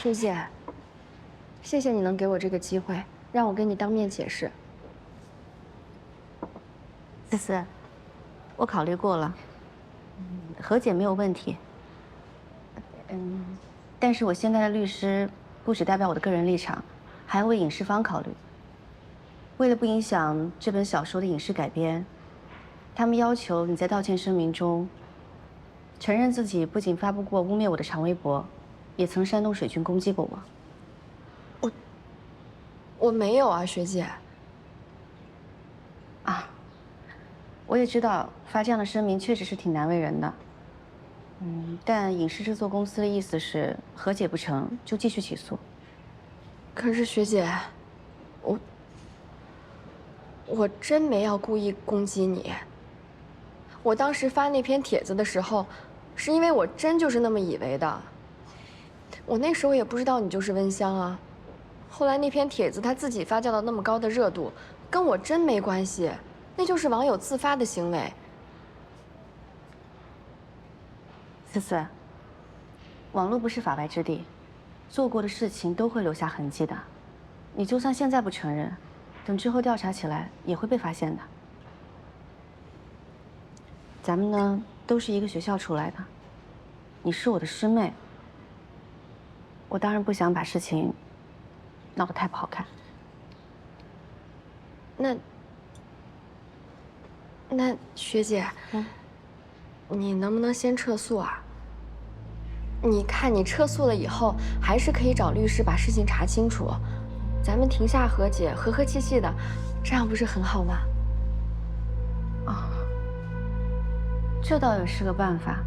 学姐，谢谢你能给我这个机会，让我跟你当面解释。思思，我考虑过了，和解没有问题。但是我现在的律师不只代表我的个人立场，还要为影视方考虑。为了不影响这本小说的影视改编，他们要求你在道歉声明中承认自己不仅发布过污蔑我的长微博，也曾煽动水军攻击过我。我没有啊，学姐。啊，我也知道发这样的声明确实是挺难为人的。但影视制作公司的意思是和解不成就继续起诉。可是学姐，我真没要故意攻击你。我当时发那篇帖子的时候，是因为我真就是那么以为的。我那时候也不知道你就是温香啊。后来那篇帖子它自己发酵到那么高的热度，跟我真没关系，那就是网友自发的行为。思思，网络不是法外之地，做过的事情都会留下痕迹的。你就算现在不承认，等之后调查起来也会被发现的。咱们呢都是一个学校出来的，你是我的师妹，我当然不想把事情闹得太不好看。那学姐，你能不能先撤诉啊？你看，你撤诉了以后，还是可以找律师把事情查清楚，咱们庭下和解，和和气气的，这样不是很好吗？啊，这倒也是个办法。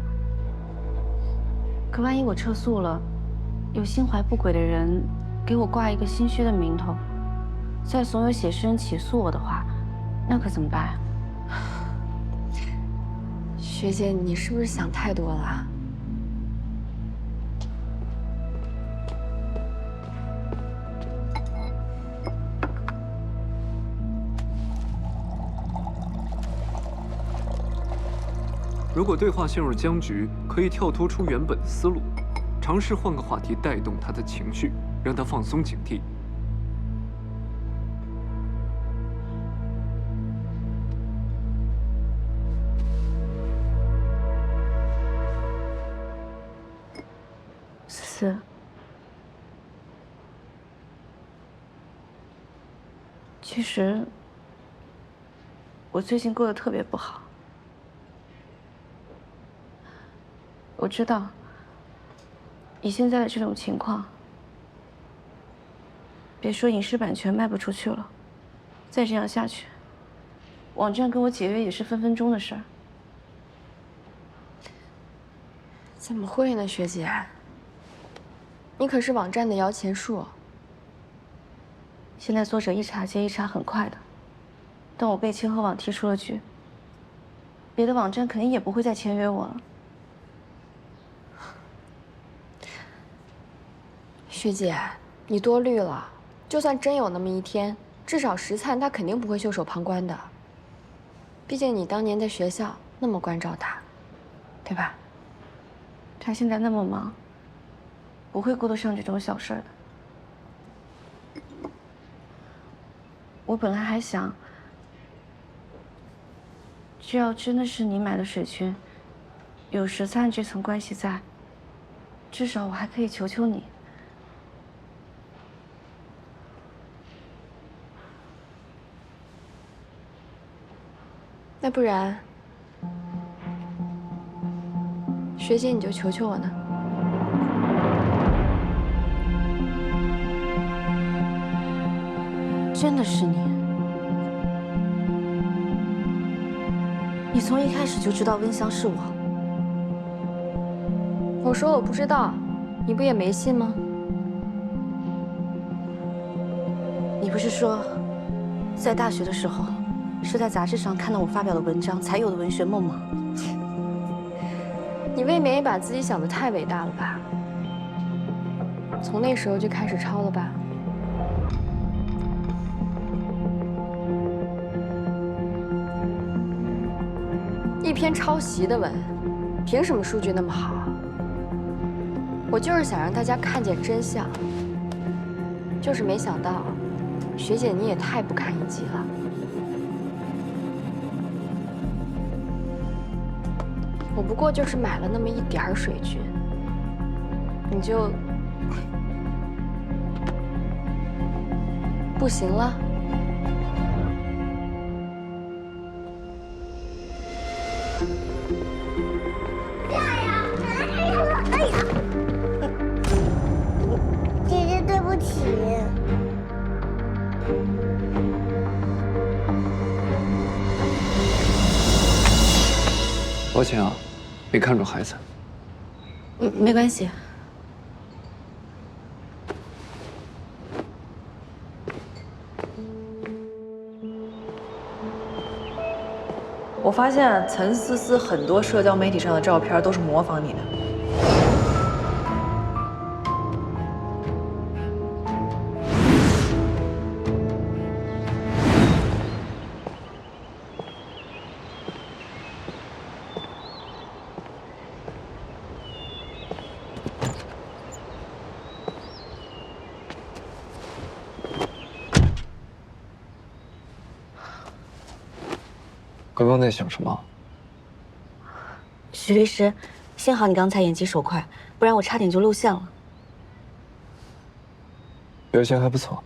可万一我撤诉了，有心怀不轨的人给我挂一个心虚的名头，再怂恿写诗人起诉我的话，那可怎么办？学姐，你是不是想太多了啊？如果对话陷入僵局，可以跳脱出原本的思路，尝试换个话题带动他的情绪，让他放松警惕。思思，其实我最近过得特别不好。我知道，以现在的这种情况，别说影视版权卖不出去了，再这样下去，网站跟我解约也是分分钟的事儿。怎么会呢，学姐？你可是网站的摇钱树。现在作者一茬接一茬，很快的。等我被千和网踢出了局，别的网站肯定也不会再签约我了。学姐，你多虑了。就算真有那么一天，至少石灿他肯定不会袖手旁观的。毕竟你当年在学校那么关照他，对吧？他现在那么忙，不会顾得上这种小事儿的。我本来还想，只要真的是你买的水军，有石灿这层关系在，至少我还可以求求你。那不然，学姐你就求求我呢？真的是你？你从一开始就知道温香是我？我说我不知道，你不也没信吗？你不是说，在大学的时候，是在杂志上看到我发表的文章才有的文学梦吗？你未免也把自己想得太伟大了吧？从那时候就开始抄了吧？一篇抄袭的文，凭什么数据那么好？我就是想让大家看见真相，就是没想到，学姐你也太不堪一击了。我不过就是买了那么一点儿水军，你就不行了？姐姐，对不起。抱歉啊，没看准孩子。没关系。我发现陈思思很多社交媒体上的照片都是模仿你的。刚刚在想什么？许律师，幸好你刚才眼疾手快，不然我差点就露馅了。表现还不错。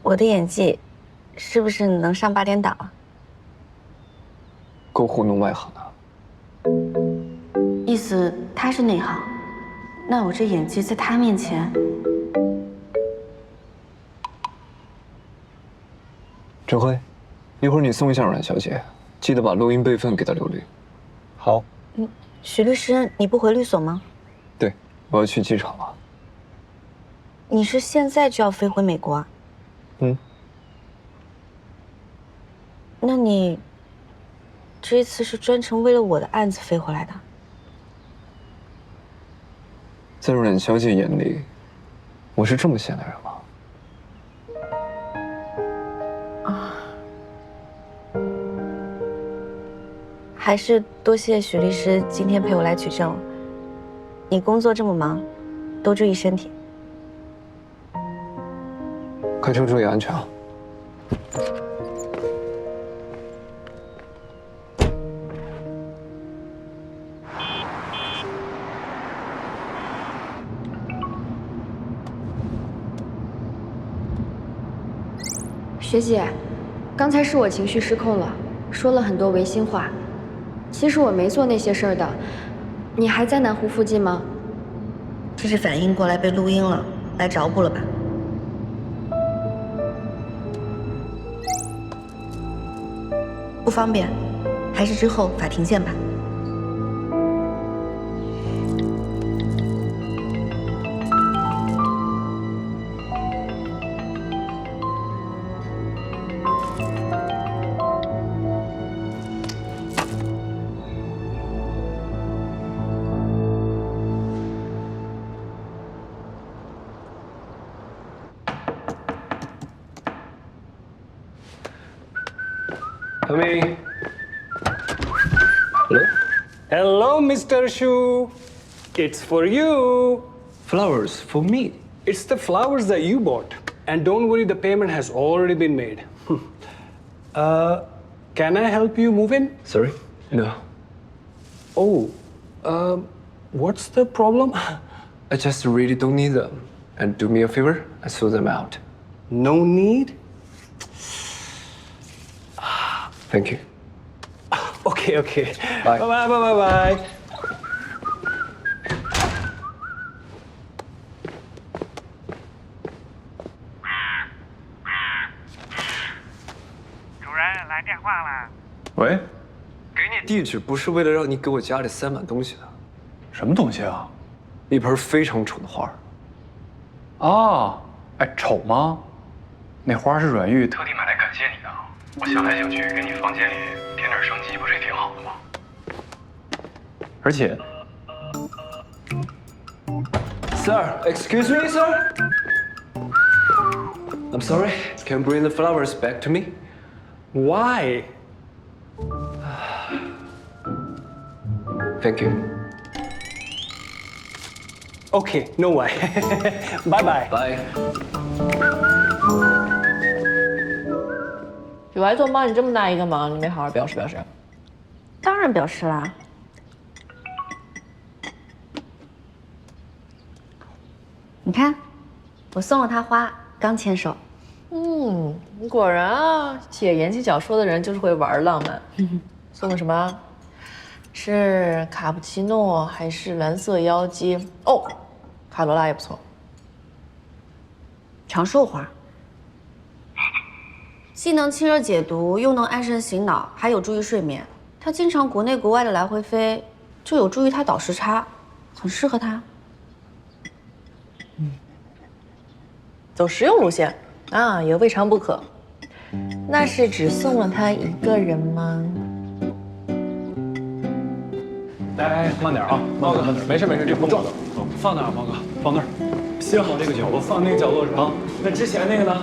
我的演技，是不是能上8点档啊？够糊弄外行的。意思他是内行，那我这演技在他面前，陈辉，一会儿你送一下阮小姐，记得把录音备份给她留律。好。许律师，你不回律所吗？对，我要去机场了。你是现在就要飞回美国啊？嗯。那你这一次是专程为了我的案子飞回来的？在阮小姐眼里，我是这么闲的人吗？还是多谢许律师今天陪我来取证。你工作这么忙，多注意身体。开车注意安全啊！学姐，刚才是我情绪失控了，说了很多违心话。其实我没做那些事儿的。你还在南湖附近吗？这是反应过来被录音了，来找补了吧？不方便，还是之后法庭见吧。Come in. Hello? Hello, Mr. Shu. It's for you. Flowers for me. It's the flowers that you bought. And don't worry, the payment has already been made. Can I help you move in? Sorry? No. Oh, what's the problem? I just really don't need them. And do me a favor, I throw them out. No need? Thank you. Okay, okay. Bye. Bye, bye, bye, bye, bye. 主任来电话了。喂？给你地址不是为了让你给我家里塞满东西的。什么东西啊？一盆非常丑的花儿。啊，哎，丑吗？那花是阮玉特地买来感谢你的。我想来想去，给你房间里添点生机，不是也挺好的吗？而且 Sir, excuse me, sir? I'm sorry. Can you bring the flowers back to me? Why? Thank you. Okay, no way. Bye bye. 拜。有爱总帮你这么大一个忙，你没好好表示表示？当然表示啦。你看，我送了他花，刚牵手。果然啊，写言情小说的人就是会玩浪漫。送的什么？是卡布奇诺还是蓝色妖姬？哦，卡罗拉也不错。长寿花，既能清热解毒，又能安神醒脑，还有助于睡眠。他经常国内国外的来回飞，就有助于他倒时差，很适合他。走实用路线啊，也未尝不可。那是只送了他一个人吗？来，慢点啊，慢点，没事没事，这不重。放哪儿，猫哥？放那儿。先往这个角落，放那个角落是吧？那之前那个呢？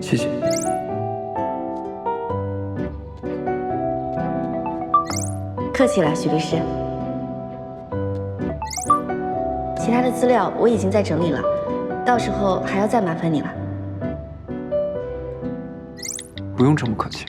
谢谢。客气了，许律师。其他的资料我已经在整理了，到时候还要再麻烦你了。不用这么客气。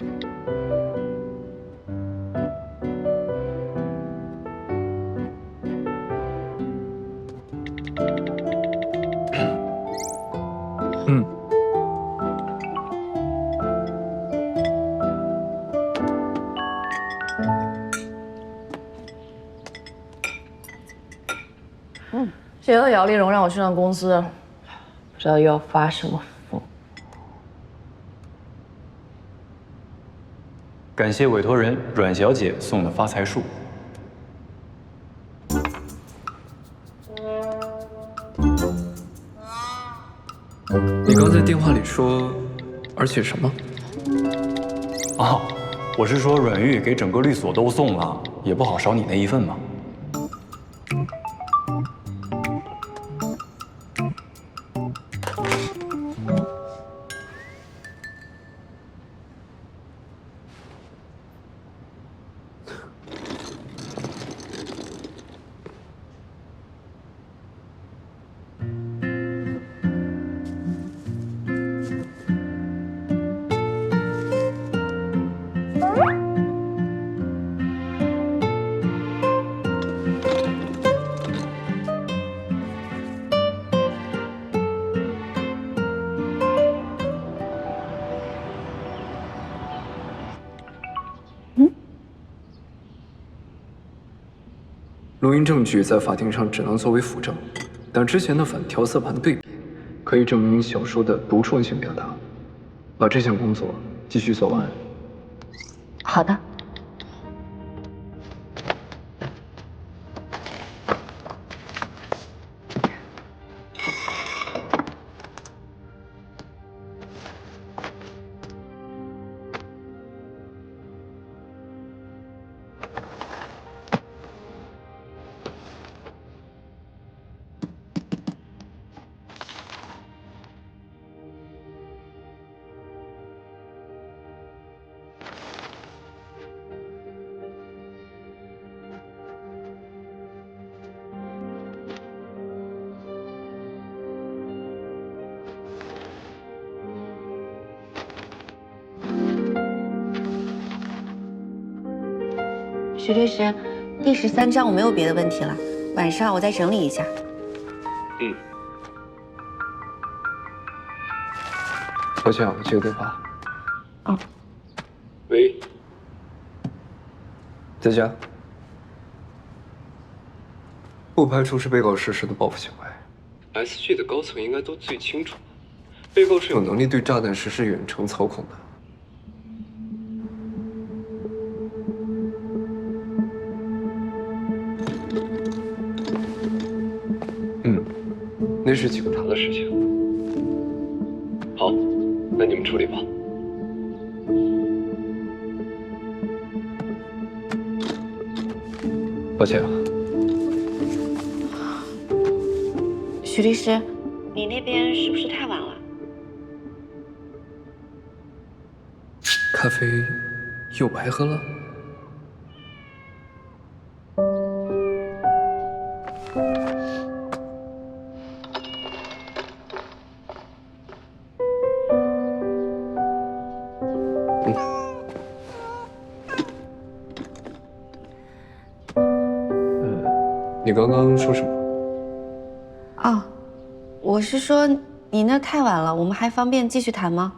谢谢姚丽蓉让我去趟公司，不知道又要发什么疯。感谢委托人阮小姐送的发财树。你刚在电话里说，而且什么？哦，我是说阮玉给整个律所都送了，也不好少你那一份嘛。录音证据在法庭上只能作为辅证，但之前的反调色盘对比可以证明小说的独创性表达。把这项工作继续做完。好的。徐律师，第13章我没有别的问题了，晚上我再整理一下。抱歉啊，我接个电话。哦。喂，在家。不排除是被告实施的报复行为。SG 的高层应该都最清楚，被告是有能力对炸弹实施远程操控的。那是警察的事情。好，那你们处理吧。抱歉啊。徐律师，你那边是不是太晚了？咖啡又白喝了？你刚刚说什么？哦，我是说你那太晚了，我们还方便继续谈吗？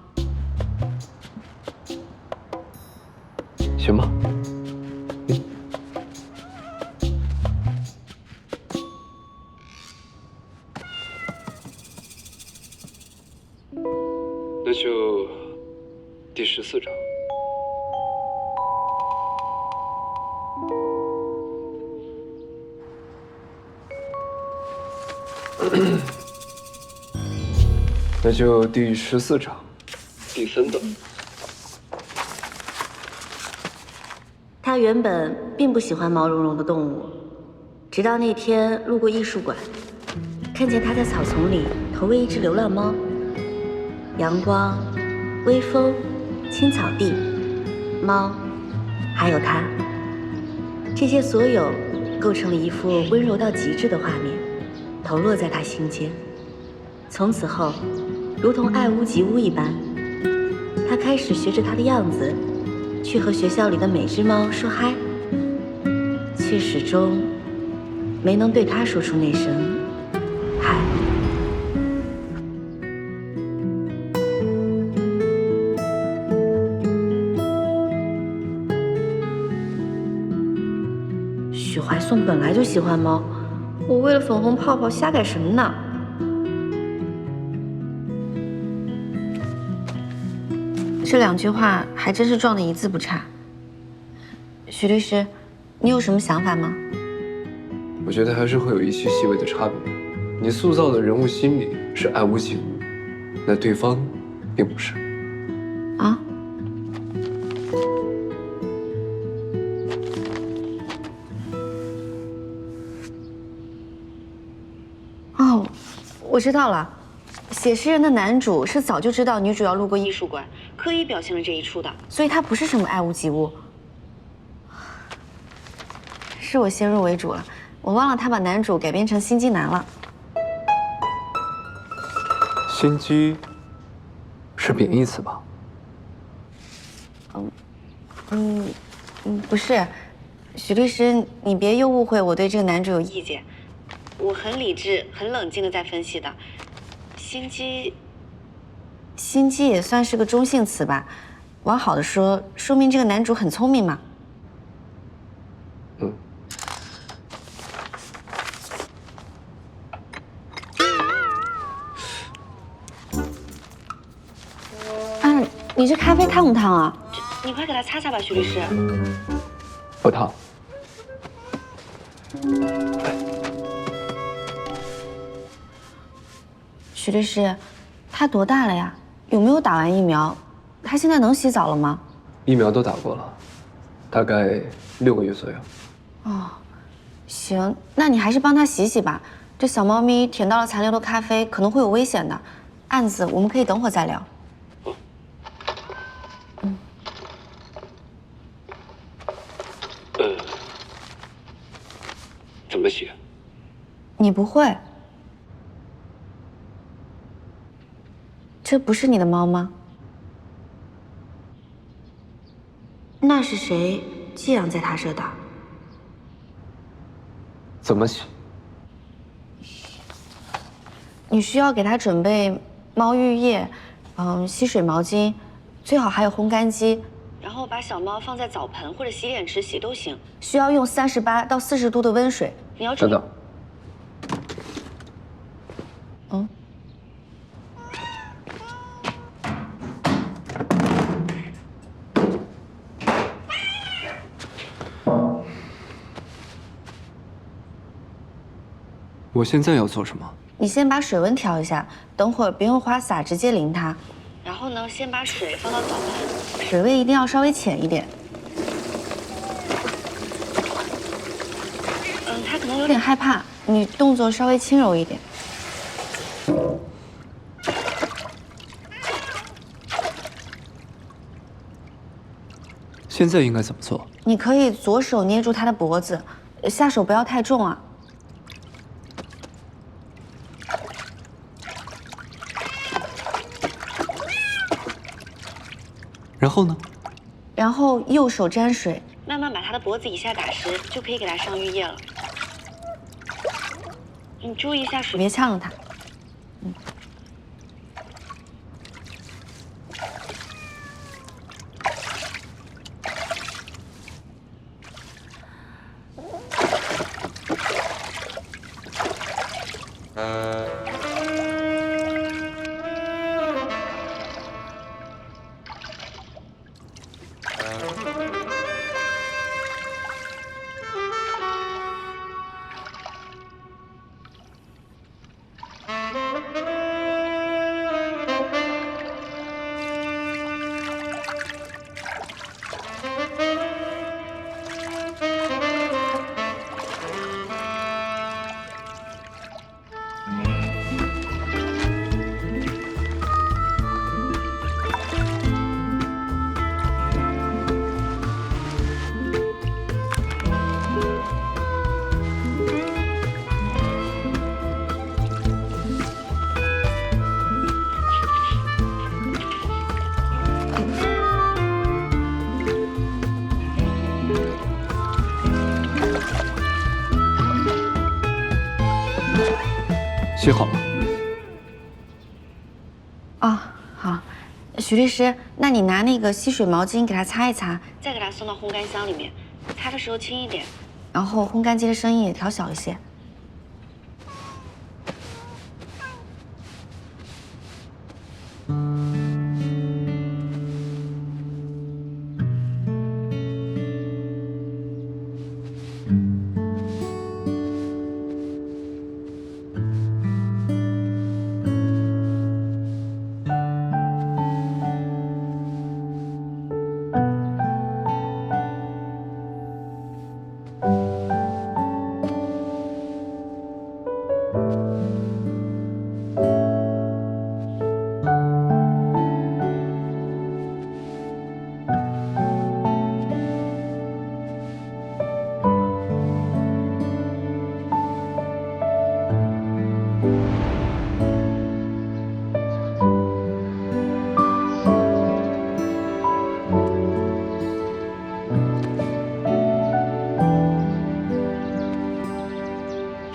行吧。那就第14章。那就第14章，第3段。他原本并不喜欢毛茸茸的动物，直到那天路过艺术馆，看见他在草丛里投喂一只流浪猫。阳光、微风、青草地、猫，还有他，这些所有构成了一幅温柔到极致的画面，投落在他心间。从此后，如同爱屋及乌一般，他开始学着他的样子，去和学校里的每只猫说嗨，却始终没能对他说出那声嗨。许怀颂本来就喜欢猫，我为了粉红泡泡瞎改什么呢？这2句话还真是撞得一字不差。许律师，你有什么想法吗？我觉得还是会有一些细微的差别。你塑造的人物心理是爱屋及乌，那对方并不是。啊？哦，我知道了。写诗人的男主是早就知道女主要路过艺术馆，刻意表现了这一出的，所以他不是什么爱屋及乌。是我先入为主了，我忘了他把男主改编成心机男了。心机是贬义词吧？不是，许律师，你别又误会我对这个男主有意见。我很理智、很冷静的在分析的。心机也算是个中性词吧。往好的说，说明这个男主很聪明嘛。你这咖啡烫不烫啊？你快给他擦擦吧，许律师。不烫。许律师，他多大了呀？有没有打完疫苗？他现在能洗澡了吗？疫苗都打过了，大概6个月左右。哦，行，那你还是帮他洗洗吧。这小猫咪舔到了残留的咖啡，可能会有危险的。案子我们可以等会儿再聊。怎么洗？你不会？这不是你的猫吗？那是谁寄养在他这的？怎么洗？你需要给它准备猫浴液，吸水毛巾，最好还有烘干机。然后把小猫放在澡盆或者洗脸池洗都行。需要用38到40度的温水。你要等等。我现在要做什么？你先把水温调一下，等会儿别用花洒直接淋它。然后呢，先把水放到澡盆，水位一定要稍微浅一点。它可能有点害怕，你动作稍微轻柔一点。现在应该怎么做？你可以左手捏住他的脖子，下手不要太重啊。然后呢？然后右手沾水，慢慢把他的脖子以下打湿，就可以给他上浴液了。你注意一下水，别呛了他。洗好了。哦，好。许律师，那你拿那个吸水毛巾给他擦一擦，再给他送到烘干箱里面，擦的时候轻一点，然后烘干机的声音也调小一些。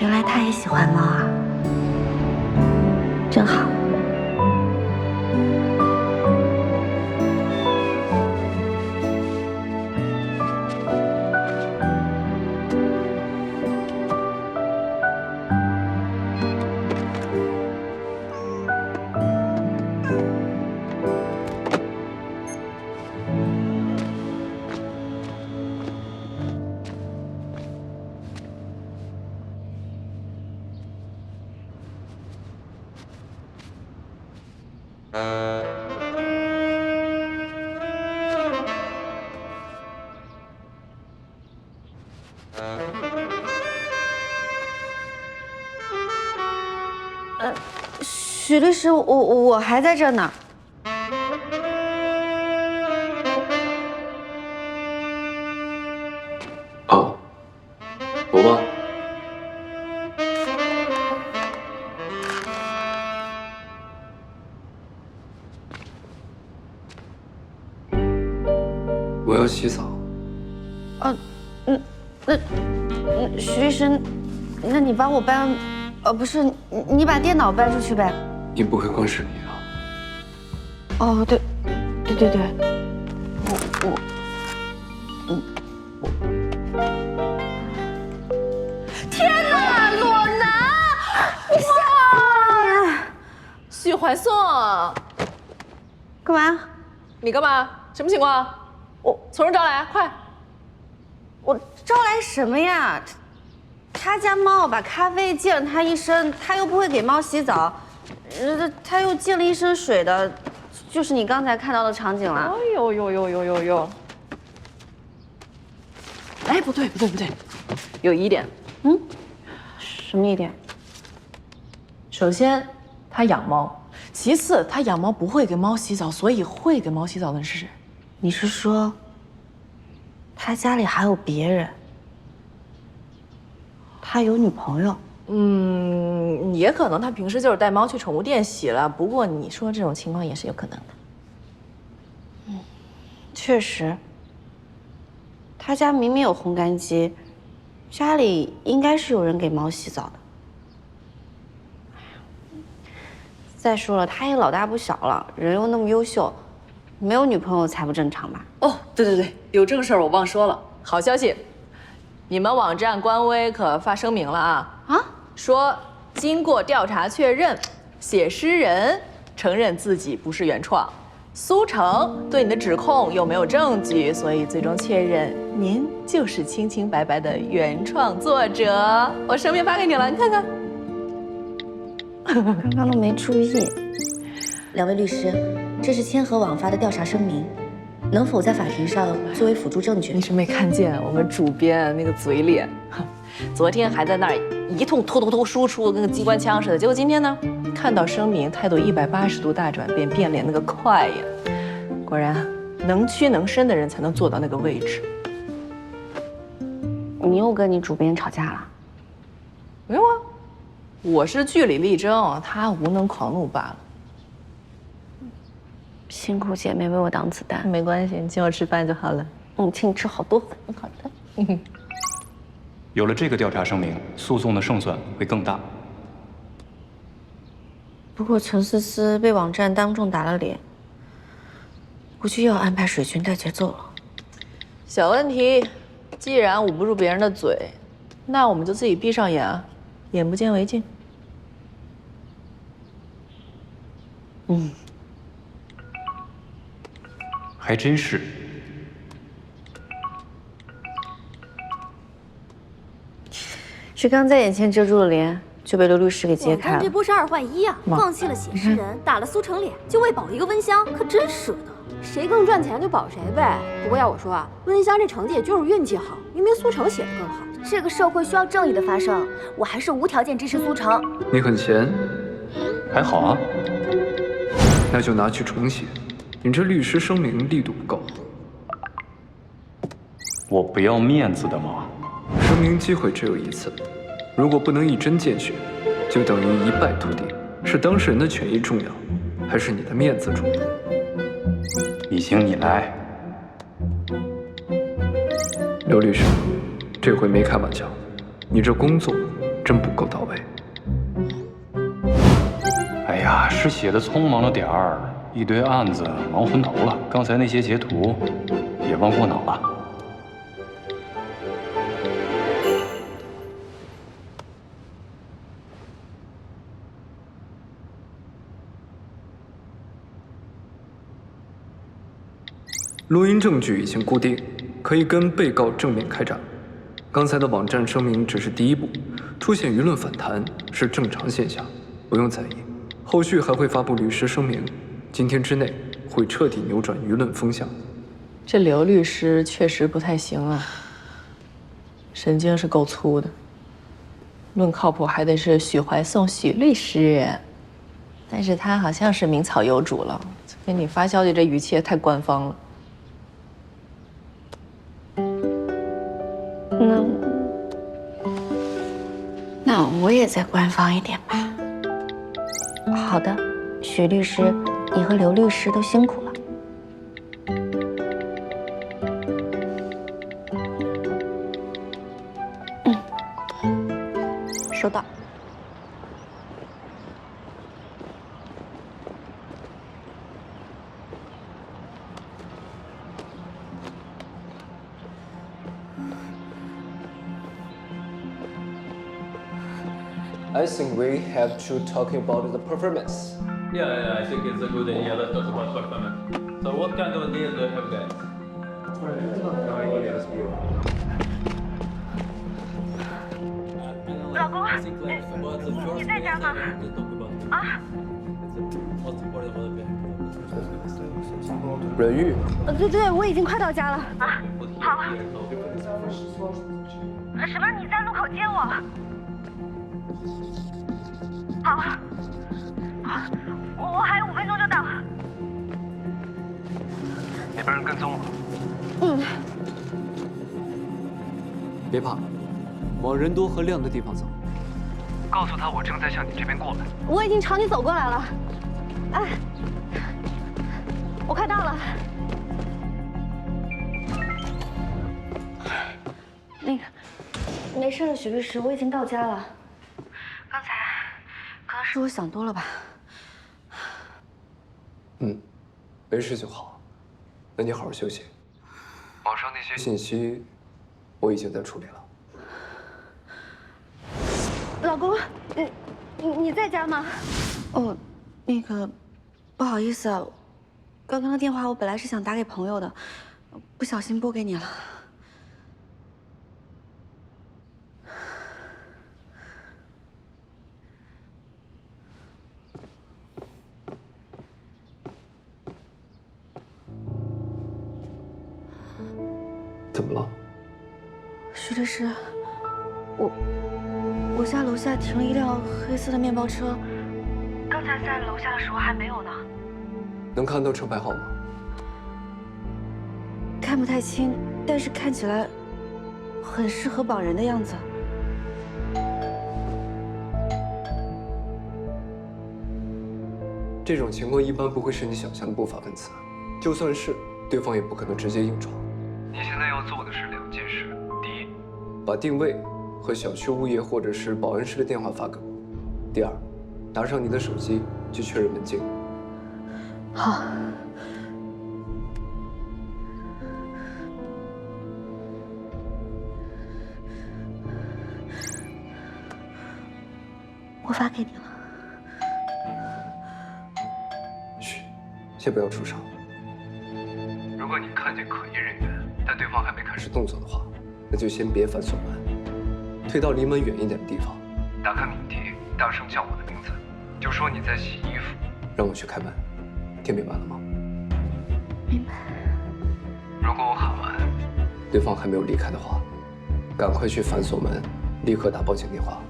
原来他也喜欢猫啊，真好。许律师，我还在这呢。哦，我吗？我要洗澡。许律师，那你帮我搬，不是，你把电脑搬出去呗。你不会光是你啊？哦，对，天哪，裸男！哇！许怀颂，干嘛？你干嘛？什么情况？从实招来，快！我招来什么呀？他家猫把咖啡溅了他一身，他又不会给猫洗澡，他又溅了一身水的，就是你刚才看到的场景了。哎呦！哎，不对，有疑点。什么疑点？首先，他养猫；其次，他养猫不会给猫洗澡，所以会给猫洗澡的人是谁？你是说，他家里还有别人，他有女朋友。也可能他平时就是带猫去宠物店洗了。不过你说这种情况也是有可能的。确实，他家明明有烘干机，家里应该是有人给猫洗澡的。再说了，他也老大不小了，人又那么优秀，没有女朋友才不正常吧？哦，对，有这个事儿我忘说了。好消息，你们网站官微可发声明了啊！说经过调查确认，写诗人承认自己不是原创，苏城对你的指控又没有证据，所以最终确认您就是清清白白的原创作者。我声明发给你了，你看看。刚刚都没注意。两位律师，这是千和网发的调查声明，能否在法庭上作为辅助证据？你是没看见我们主编那个嘴脸，昨天还在那儿一通突输出，跟个机关枪似的。结果今天呢，看到声明，态度180度大转变，变脸那个快呀！果然，能屈能伸的人才能做到那个位置。你又跟你主编吵架了？没有啊，我是据理力争，他无能狂怒罢了。辛苦姐妹为我挡子弹。没关系，你请我吃饭就好了。请你吃好多饭。好的。有了这个调查声明，诉讼的胜算会更大。不过陈思思被网站当众打了脸，估计又要安排水军带节奏了。小问题，既然捂不住别人的嘴，那我们就自己闭上眼啊，眼不见为净。还真是。是刚在眼前遮住了脸，就被刘律师给揭开了。这波是2换1啊！放弃了写诗人，打了苏城脸，就为保一个温香，可真舍得。谁更赚钱就保谁呗。不过要我说啊，温香这成绩也就是运气好，明明苏城写的更好。这个社会需要正义的发生，我还是无条件支持苏城。你很闲，还好啊。那就拿去重写。你这律师声明力度不够。我不要面子的吗？声明机会只有一次，如果不能一针见血，就等于一败涂地。是当事人的权益重要，还是你的面子重要？你行你来。刘律师，这回没开玩笑，你这工作真不够到位。哎呀，是写的匆忙了点儿，一堆案子忙昏头了。刚才那些截图也忘过脑了。录音证据已经固定，可以跟被告正面开战。刚才的网站声明只是第一步，出现舆论反弹是正常现象，不用在意。后续还会发布律师声明，今天之内会彻底扭转舆论风向。这刘律师确实不太行啊，神经是够粗的。论靠谱，还得是许怀颂许律师，但是他好像是名草有主了，给你发消息这语气也太官方了。那我也再官方一点吧。好的，许律师，你和刘律师都辛苦了。收到。I think we have to talk about the performance. Yeah, I think it's a good idea. Let's talk about performance. So what kind of ideas do you have, guys? 老公，你在家吗？啊？阮玉，对，我已经快到家了。啊，好。什么？你在路口接我？好，我还有5分钟就到。那边人跟踪了。别怕，往人多和亮的地方走。告诉他我正在向你这边过来。我已经朝你走过来了。哎，我快到了。那个，没事了，许律师，我已经到家了。刚才可能是我想多了吧。没事就好。那你好好休息。网上那些信息，我已经在处理了。老公，你在家吗？哦，那个，不好意思啊，刚刚的电话我本来是想打给朋友的，不小心拨给你了。怎么了？徐律师，我家楼下停了一辆黑色的面包车，刚才在楼下的时候还没有呢。能看到车牌号吗？看不太清，但是看起来很适合绑人的样子。这种情况一般不会是你想象的不法分子，就算是，对方也不可能直接硬闯。你现在要做的是2件事：第一，把定位和小区物业或者是保安室的电话发给我；第二，拿上你的手机去确认门禁。好。我发给你了。嘘，先不要出声。如果你看见可疑人员，但对方还没开始动作的话，那就先别反锁门，退到离门远一点的地方，打开鸣笛，大声叫我的名字，就说你在洗衣服，让我去开门。听明白了吗？明白。如果我喊完，对方还没有离开的话，赶快去反锁门，立刻打报警电话。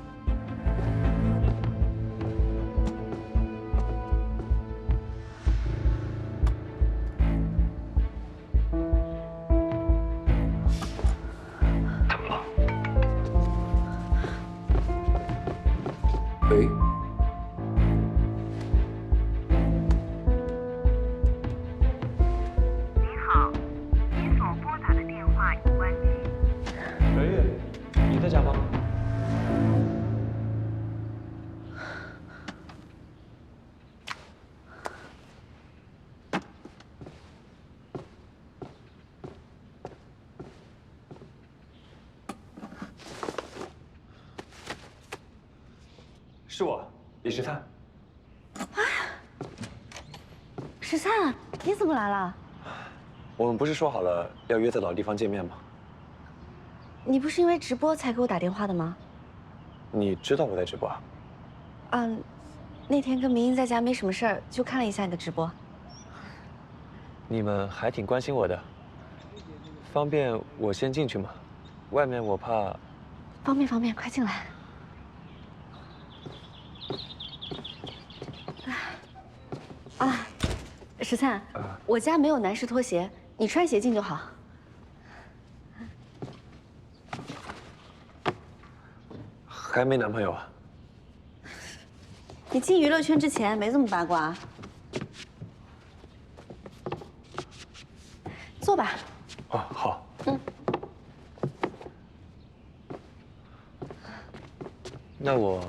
怎么了？喂？袁玉，你在家吗？是我，李十三。十三，你怎么来了？我们不是说好了要约在老地方见面吗？你不是因为直播才给我打电话的吗？你知道我在直播啊？嗯，那天跟明英在家没什么事儿，就看了一下你的直播。你们还挺关心我的，方便我先进去吗？外面我怕。方便方便，快进来。啊，十三，我家没有男士拖鞋，你穿鞋进就好。还没男朋友啊？你进娱乐圈之前没这么八卦。坐吧。哦，好。那我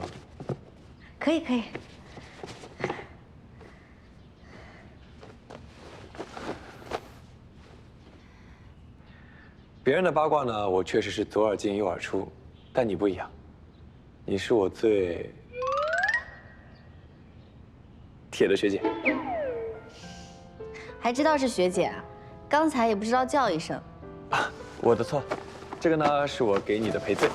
可以可以。别人的八卦呢，我确实是左耳进右耳出，但你不一样，你是我最铁的学姐。还知道是学姐啊？刚才也不知道叫一声。啊，我的错，这个呢是我给你的赔罪。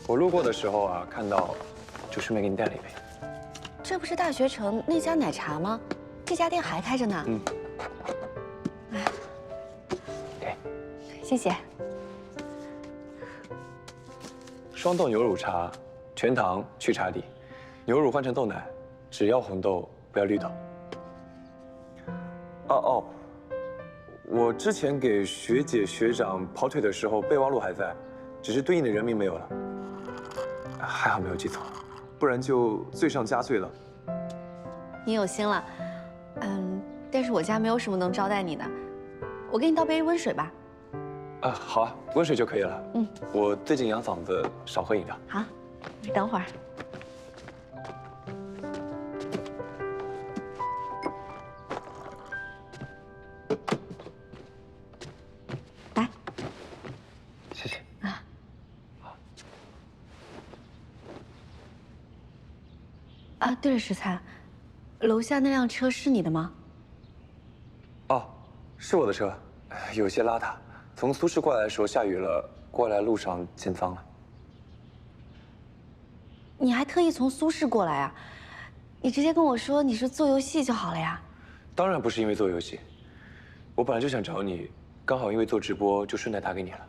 我路过的时候啊，看到，就顺便给你带了一杯。这不是大学城那家奶茶吗？这家店还开着呢。嗯。给，谢谢。双豆牛乳茶，全糖去茶底，牛乳换成豆奶，只要红豆不要绿豆。哦哦，我之前给学姐学长跑腿的时候，备忘录还在，只是对应的人名没有了。还好没有记错，不然就罪上加罪了。你有心了，但是我家没有什么能招待你的，我给你倒杯温水吧。啊，好啊，温水就可以了。我最近养嗓子，少喝饮料。好，你等会儿。来，谢谢。对了，食菜，楼下那辆车是你的吗？哦，是我的车，有些邋遢。从苏市过来的时候下雨了，过来路上见脏了。你还特意从苏市过来啊？你直接跟我说你是做游戏就好了呀。当然不是因为做游戏，我本来就想找你，刚好因为做直播就顺带打给你了。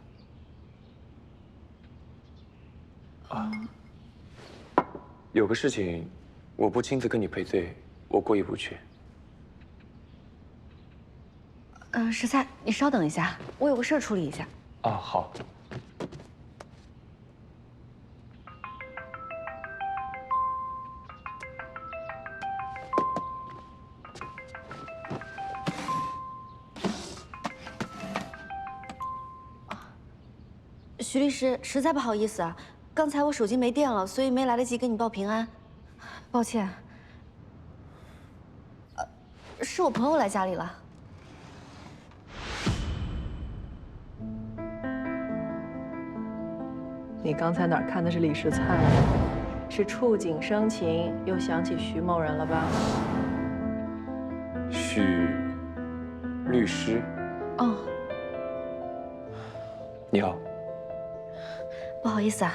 有个事情，我不亲自跟你赔罪，我过意不去。食菜，你稍等一下，我有个事儿处理一下。啊，好。徐律师，实在不好意思啊，刚才我手机没电了，所以没来得及给你报平安，抱歉。是我朋友来家里了。你刚才哪儿看的是李时灿了？是触景生情，又想起徐某人了吧？许律师。哦，你好。不好意思啊。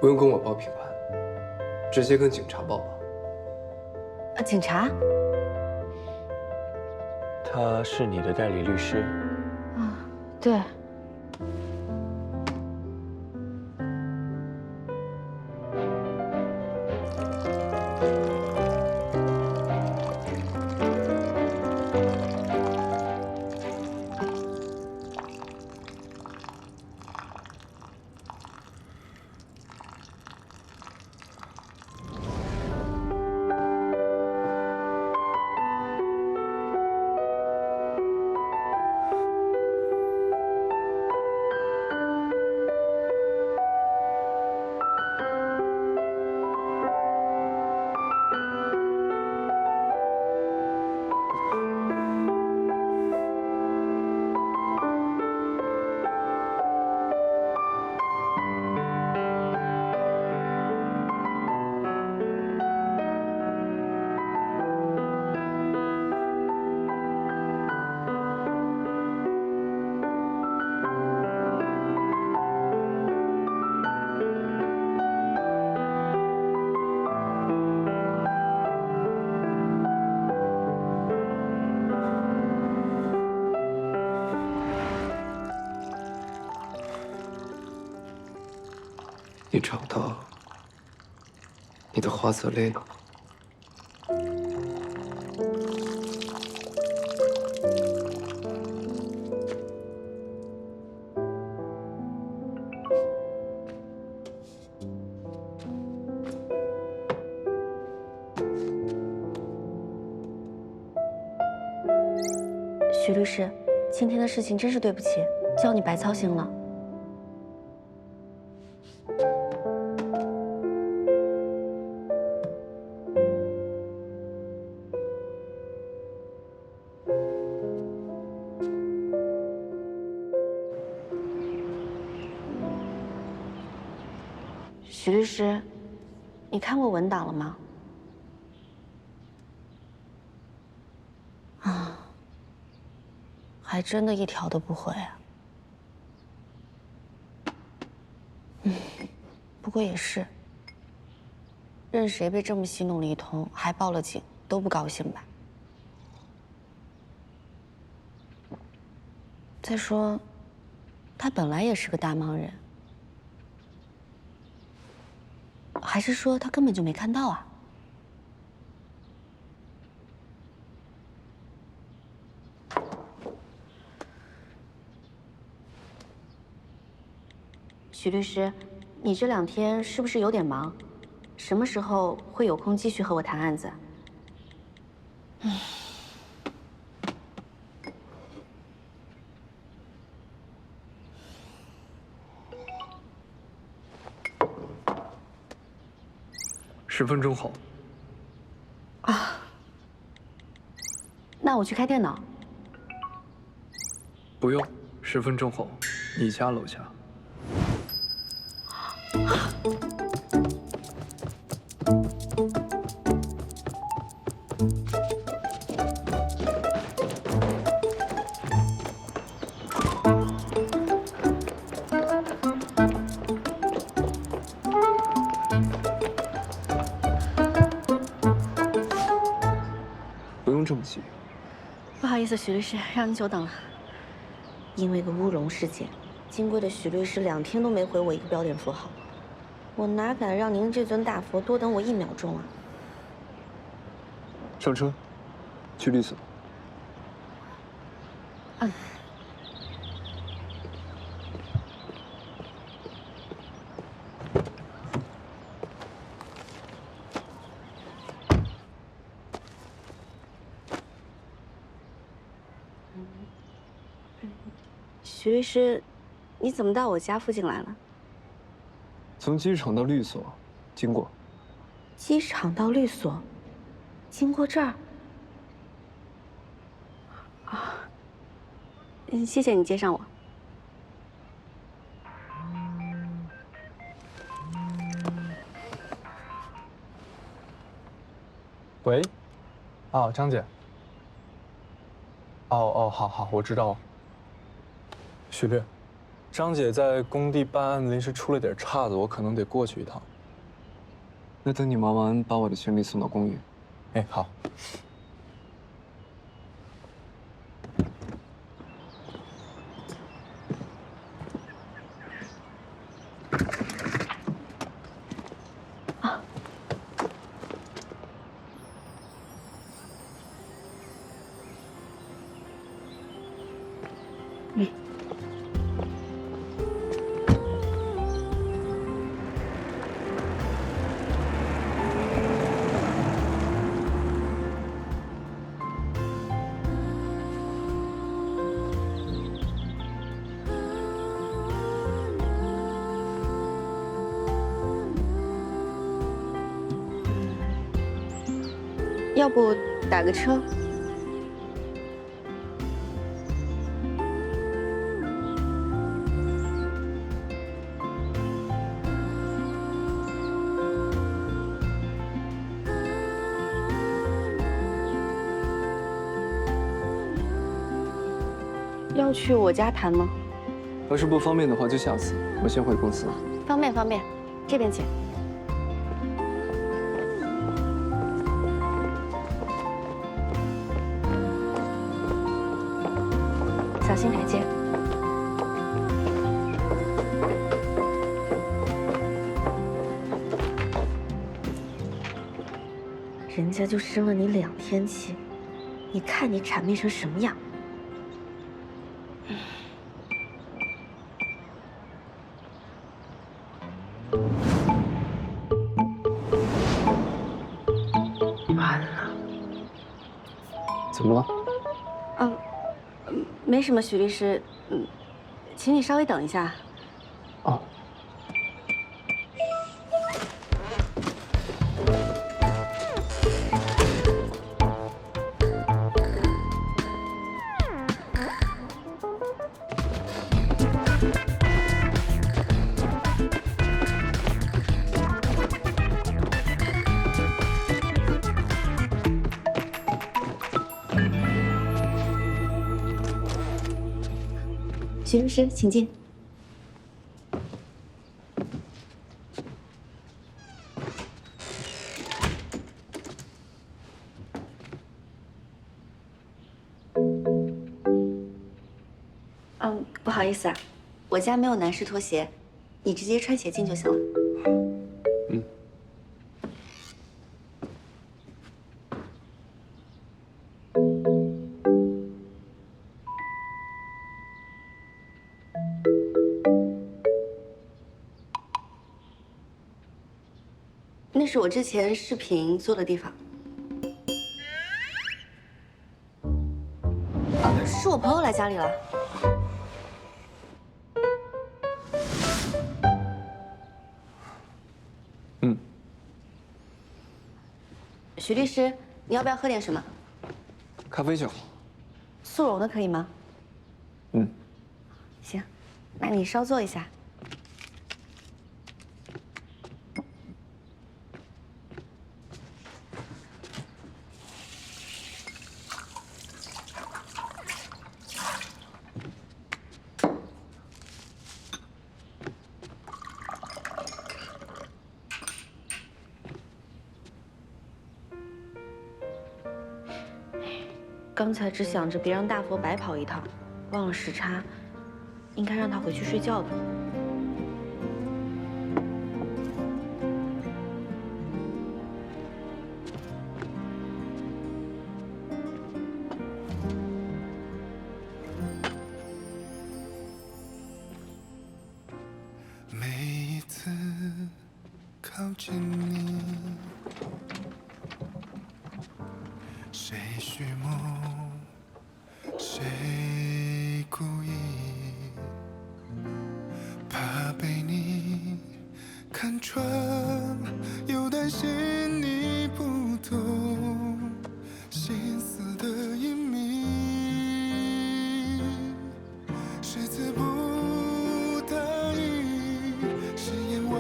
不用跟我报平安，直接跟警察报吧。警察？他是你的代理律师？对。你找到你的花泽类了吗？徐律师，今天的事情真是对不起，叫你白操心了。徐律师，你看过文档了吗？还真的一条都不回啊。不过也是，任谁被这么戏弄了一通，还报了警，都不高兴吧？再说，他本来也是个大忙人，还是说他根本就没看到啊？许律师，你这2天是不是有点忙？什么时候会有空继续和我谈案子？10分钟后。那我去开电脑。不用，10分钟后，你家楼下。不用这么急。不好意思，许律师，让您久等了。因为个乌龙事件，金贵的许律师2天都没回我一个标点符号，我哪敢让您这尊大佛多等我1秒钟啊！上车，去律所。嗯。许律师，你怎么到我家附近来了？从机场到律所，经过。机场到律所，经过这儿。啊，谢谢你接上我。喂，哦，张姐。哦，好，我知道了。许律，张姐在工地办案临时出了点岔子，我可能得过去一趟。那等你忙完，把我的行李送到公寓。哎，好。要不打个车？要去我家谈吗？要是不方便的话，就下次。我先回公司。方便，这边请。小心台阶。人家就生了你2天气，你看你谄媚成什么样？完了。怎么了？没什么，许律师，请你稍微等一下。哦。许律师，请进。不好意思啊，我家没有男士拖鞋，你直接穿鞋进就行了。是我之前视频租的地方。是我朋友来家里了。许律师，你要不要喝点什么？咖啡就好。速溶的可以吗？行，那你稍坐一下。刚才只想着别让大佛白跑一趟，忘了时差，应该让他回去睡觉的。每一次靠近你，谁虚谋，谁故意，怕被你看穿，又担心你不懂心思的隐秘，是字不答应，是言外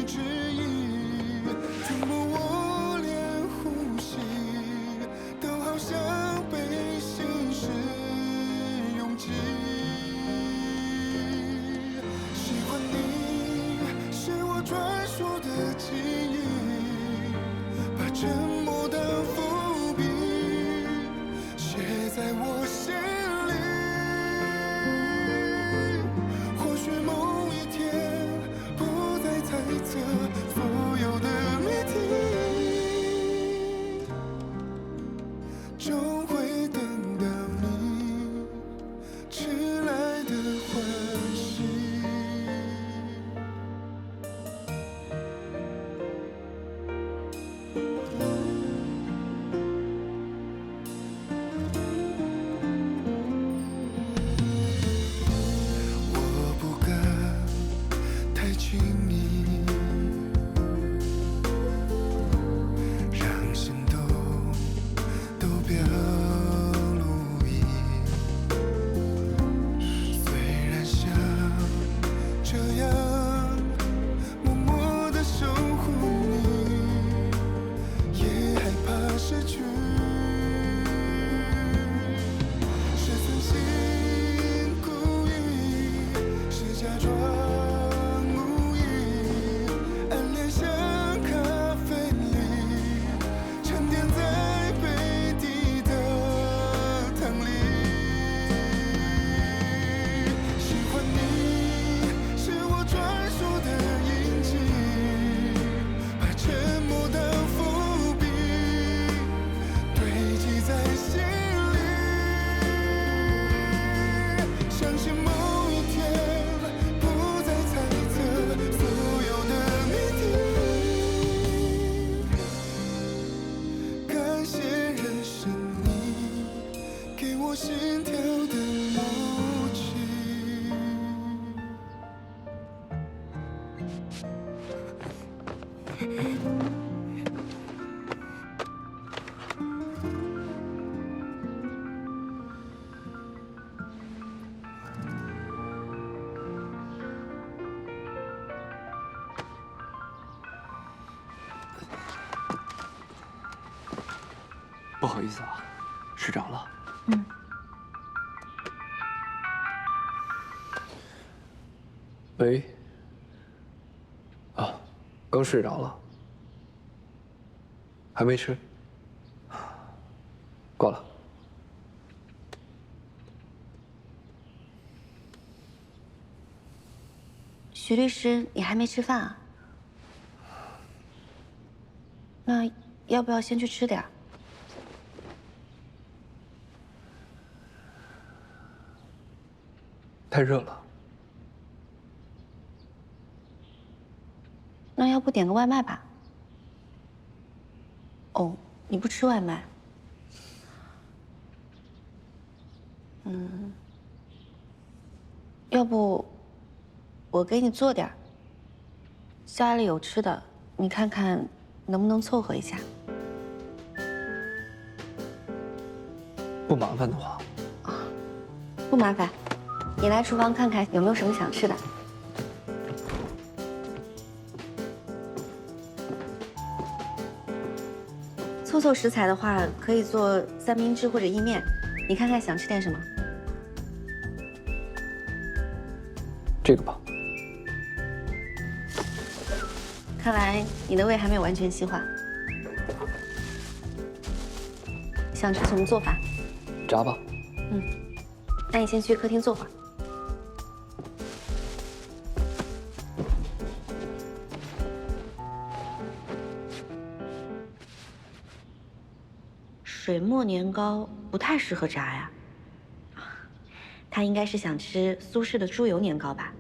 之意，怎么我连呼吸都好像被心事拥挤。喜欢你是我专属的记忆，把沉默当伏笔，写在我心里。或许某一天不再猜测所有的谜题，终会等到你迟来的欢喜。我不敢太轻易，让心都表露意。虽然想这样默默地守护你，也害怕失去。是存心故意，是假装无意，暗恋像咖啡里沉淀在杯底的糖里。喜欢你是我专属的印记，把沉默当伏笔，堆积在心里。相信某一天不再猜测所有的谜题，感谢认识你，给我心跳的默契。不好意思啊，睡着了。喂。啊，刚睡着了。还没吃。挂了。徐律师，你还没吃饭啊？那要不要先去吃点儿？太热了。那要不点个外卖吧？哦，你不吃外卖？要不我给你做点儿，家里有吃的，你看看能不能凑合一下。不麻烦的话，不麻烦，你来厨房看看有没有什么想吃的。凑食材的话，可以做三明治或者意面，你看看想吃点什么？这个吧。看来你的胃还没有完全消化。想吃什么做法？炸吧。那你先去客厅坐会儿。水墨年糕不太适合炸呀，他应该是想吃苏式的猪油年糕吧？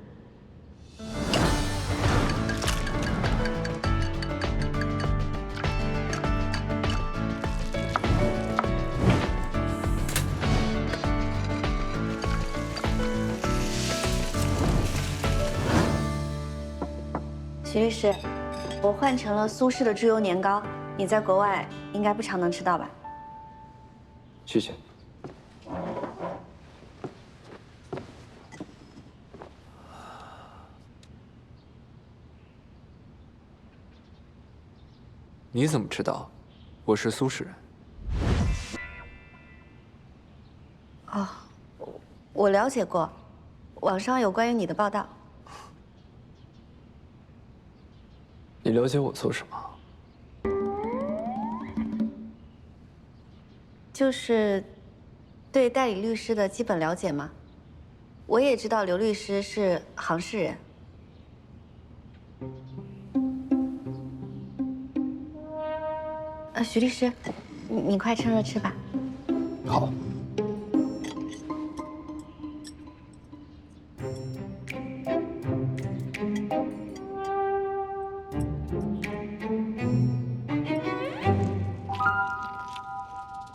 徐律师，我换成了苏式的猪油年糕，你在国外应该不常能吃到吧？谢谢。你怎么知道我是苏式人？哦，我了解过，网上有关于你的报道。你了解我做什么？就是对代理律师的基本了解吗？我也知道刘律师是杭市人。徐律师，你快趁热吃吧。好。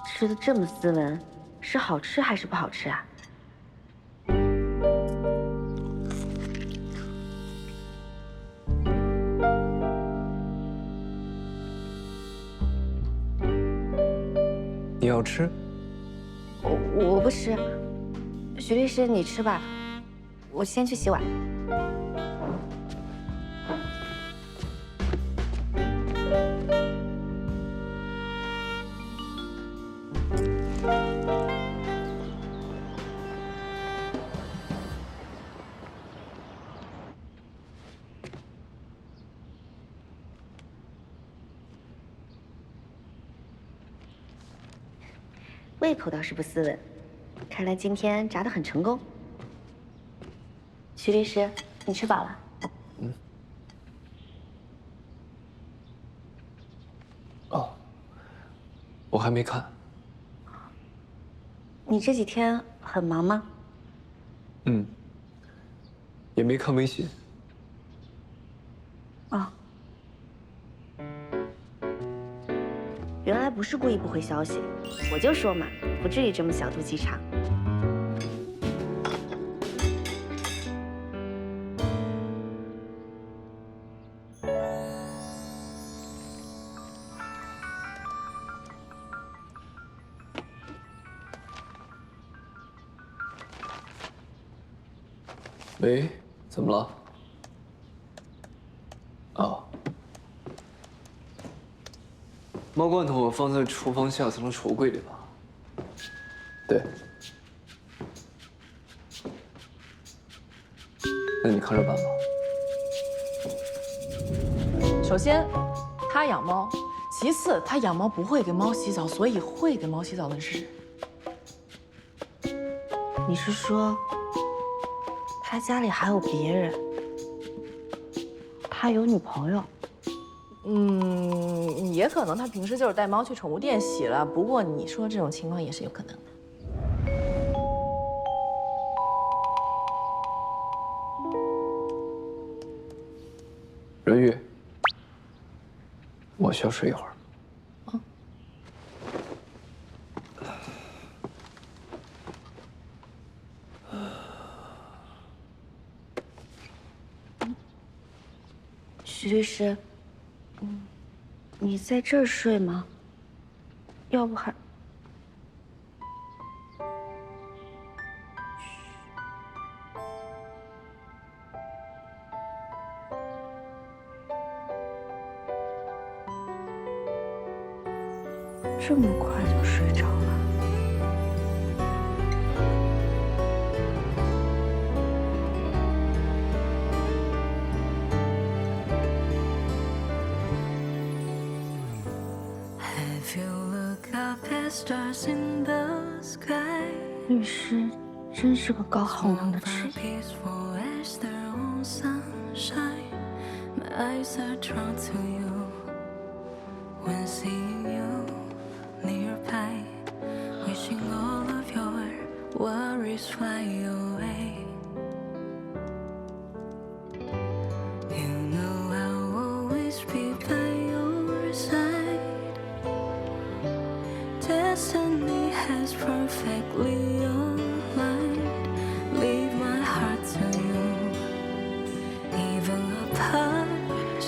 吃的这么斯文，是好吃还是不好吃啊？你要吃？我不吃。徐律师，你吃吧，我先去洗碗。胃口倒是不斯文，看来今天炸得很成功。徐律师，你吃饱了？哦，我还没看。你这几天很忙吗？也没看微信。哦，原来不是故意不回消息，我就说嘛，不至于这么小肚鸡肠。喂，怎么了？哦，猫罐头我放在厨房下层的橱柜里了。对。那你看着办吧。首先，他养猫；其次，他养猫不会给猫洗澡，所以会给猫洗澡的是。你是说，他家里还有别人？他有女朋友？也可能他平时就是带猫去宠物店洗了。不过你说这种情况也是有可能的。任玉，我需要睡一会儿。徐律师，你在这儿睡吗？要不还……这么快就睡着了？ 律师真是个高浩荡的职业。Destiny has perfectly aligned. Leave my heart to you, even apart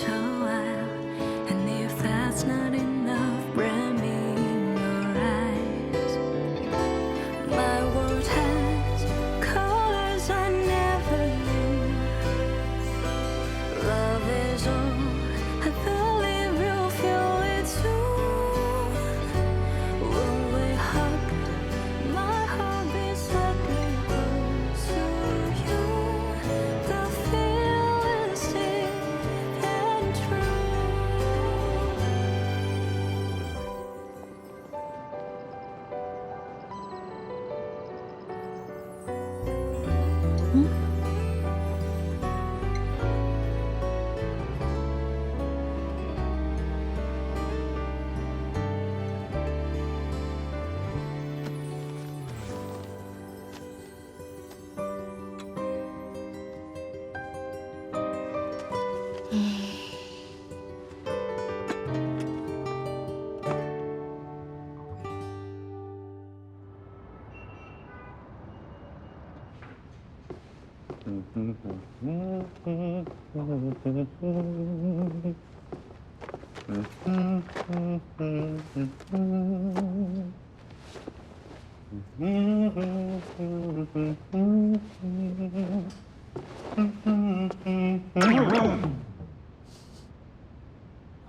a while. And if that's not enough, bring me in your eyes. My world has colors I never knew. Love is all I believe you'll feel it too.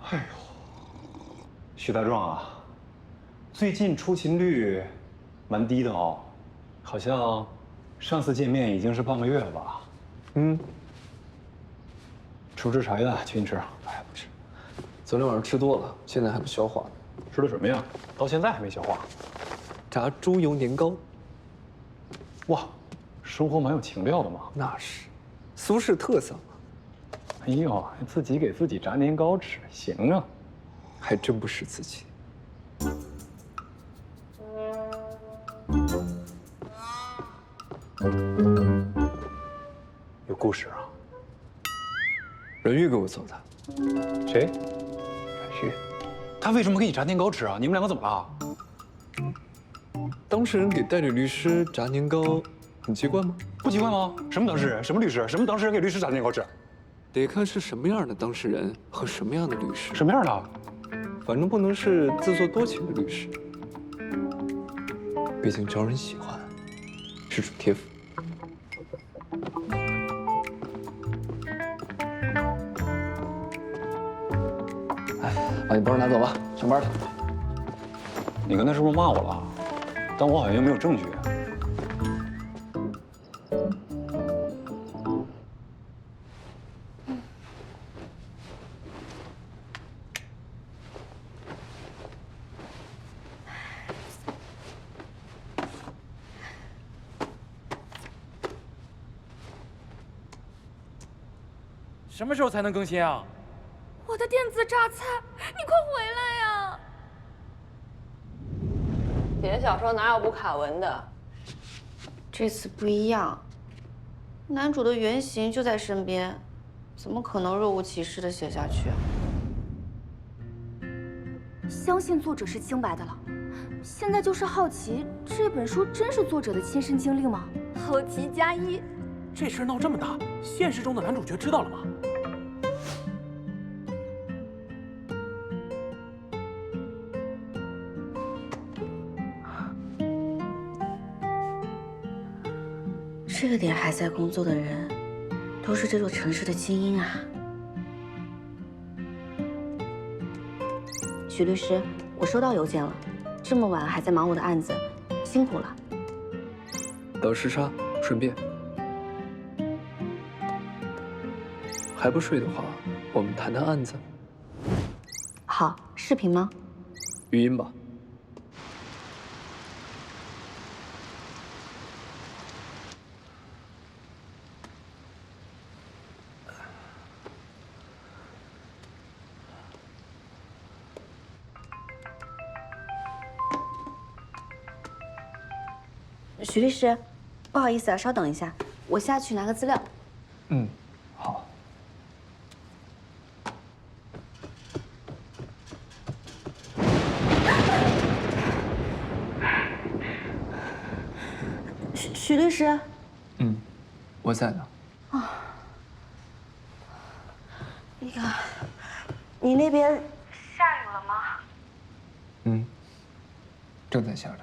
哎呦，徐大壮啊，最近出勤率蛮低的哦，好像上次见面已经是半个月了吧？吃不吃茶叶蛋？请你吃。哎，不吃，昨天晚上吃多了，现在还不消化呢。吃的什么呀？到现在还没消化。炸猪油年糕。哇，生活蛮有情调的嘛。那是，苏式特色嘛。哎呦，自己给自己炸年糕吃，行啊。还真不是自己。有故事啊。阮玉给我做的。谁？阮玉。他为什么给你炸年糕吃啊？你们两个怎么了？当事人给代理律师炸年糕，很奇怪吗？不奇怪吗？什么当事人？什么律师？什么当事人给律师炸年糕吃？得看是什么样的当事人和什么样的律师。什么样的？反正不能是自作多情的律师。毕竟招人喜欢，是种贴服。哎，把你包拿走吧，上班去。你刚才是不是骂我了？但我好像又没有证据。什么时候才能更新啊？我的电子榨菜，你快回来呀！写小说哪有不卡文的？这次不一样，男主的原型就在身边，怎么可能若无其事的写下去啊？相信作者是清白的了，现在就是好奇，这本书真是作者的亲身经历吗？好奇加1。这事闹这么大，现实中的男主角知道了吗？这个点还在工作的人，都是这座城市的精英啊。许律师，我收到邮件了，这么晚还在忙我的案子，辛苦了。倒时差，顺便。还不睡的话，我们谈谈案子。好，视频吗？语音吧。许律师，不好意思啊，稍等一下，我下去拿个资料。嗯，好。许律师。嗯，我在呢。啊，那个，你那边下雨了吗？嗯，正在下着。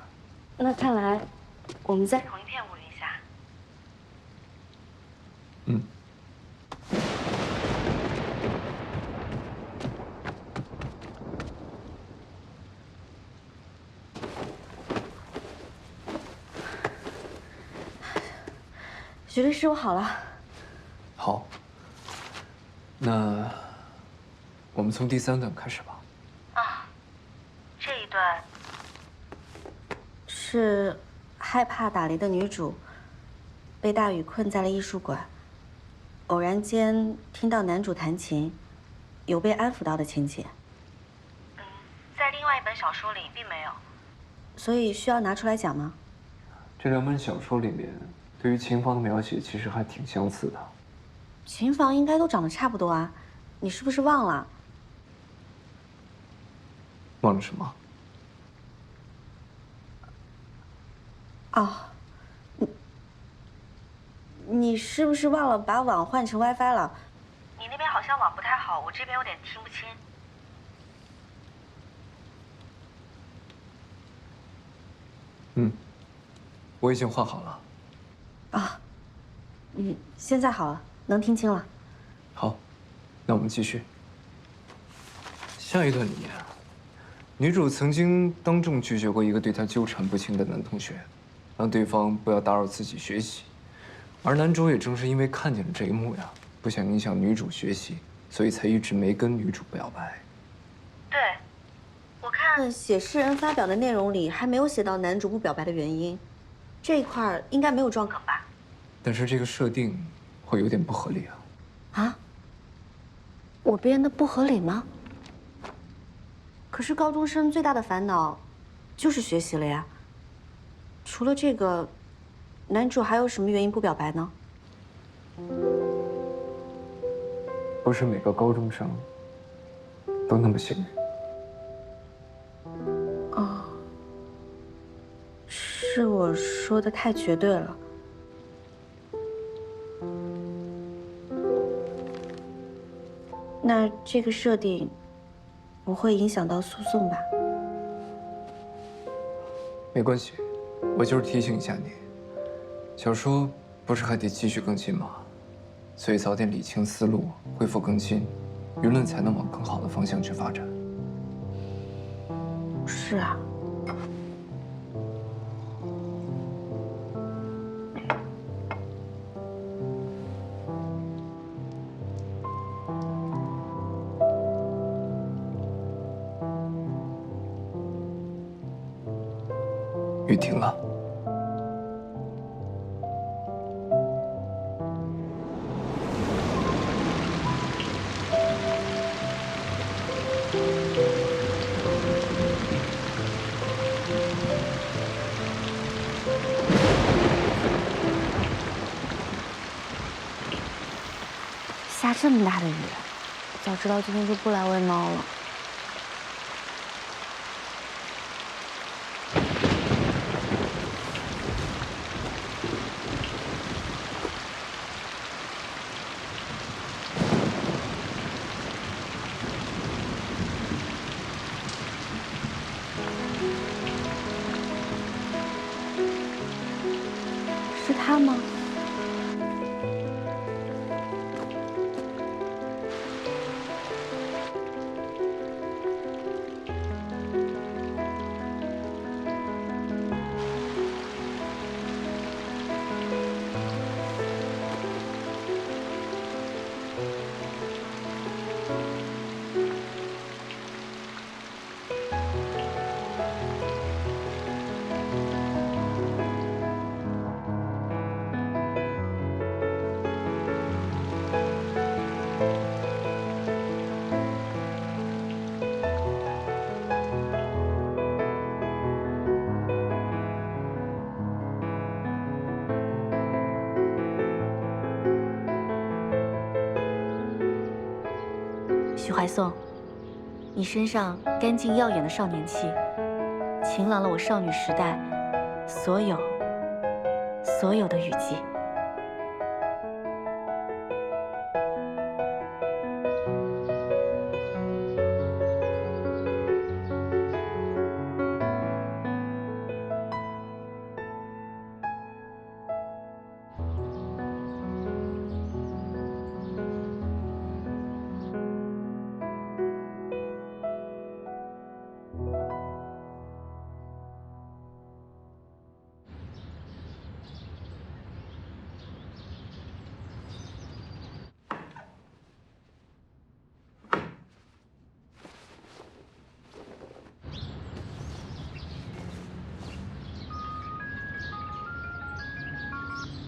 那看来我们在同一片乌云下。嗯。许律师，我好了。好。那我们从第3段开始吧。啊，这一段是害怕打雷的女主被大雨困在了艺术馆，偶然间听到男主弹琴，有被安抚到的情节。在另外一本小说里并没有，所以需要拿出来讲吗？这2本小说里面，对于琴房的描写其实还挺相似的。琴房应该都长得差不多啊，你是不是忘了？忘了什么？哦，你是不是忘了把网换成 WiFi 了？你那边好像网不太好，我这边有点听不清。嗯，我已经换好了。啊，现在好了，能听清了。好，那我们继续。下一段里面，女主曾经当众拒绝过一个对她纠缠不清的男同学，让对方不要打扰自己学习。而男主也正是因为看见了这一幕呀，不想影响女主学习，所以才一直没跟女主表白。对，我看写诗人发表的内容里还没有写到男主不表白的原因，这一块应该没有撞梗吧？但是这个设定会有点不合理啊。啊？我编的不合理吗？可是高中生最大的烦恼就是学习了呀。除了这个，男主还有什么原因不表白呢？不是每个高中生都那么幸运。哦，是我说的太绝对了。那这个设定不会影响到诉讼吧？没关系，我就是提醒一下你，小说不是还得继续更新吗？所以早点理清思路，恢复更新，舆论才能往更好的方向去发展。是啊。雨停了。下这么大的雨，早知道今天就不来喂猫了。是他吗？徐怀颂，你身上干净耀眼的少年气，晴朗了我少女时代所有的雨季。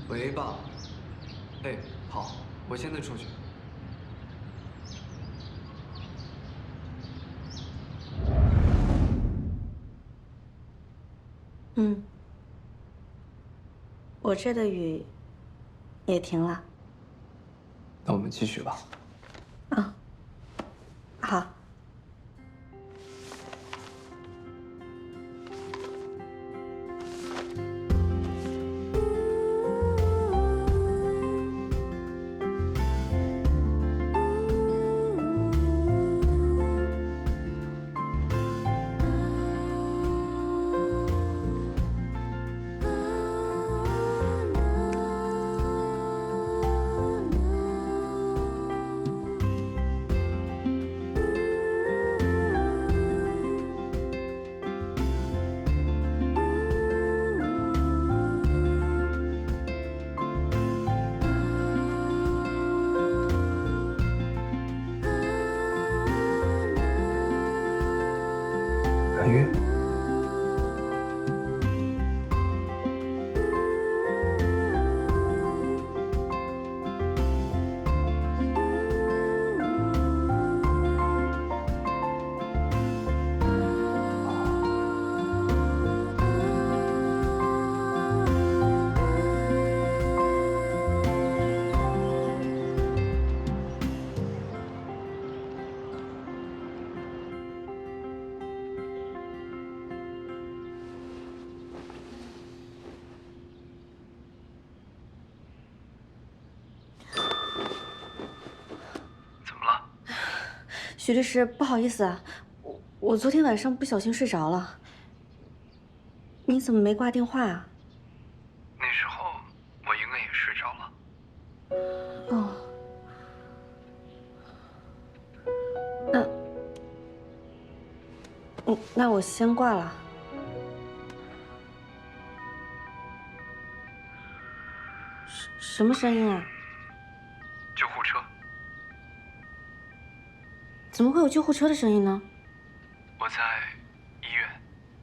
喂，爸。哎，好，我现在出去。我这的雨也停了。那我们继续吧。好。蓝月，徐律师，不好意思啊，我昨天晚上不小心睡着了。你怎么没挂电话啊？那时候我应该也睡着了。那我先挂了。什么声音啊？救护车。怎么会有救护车的声音呢？我在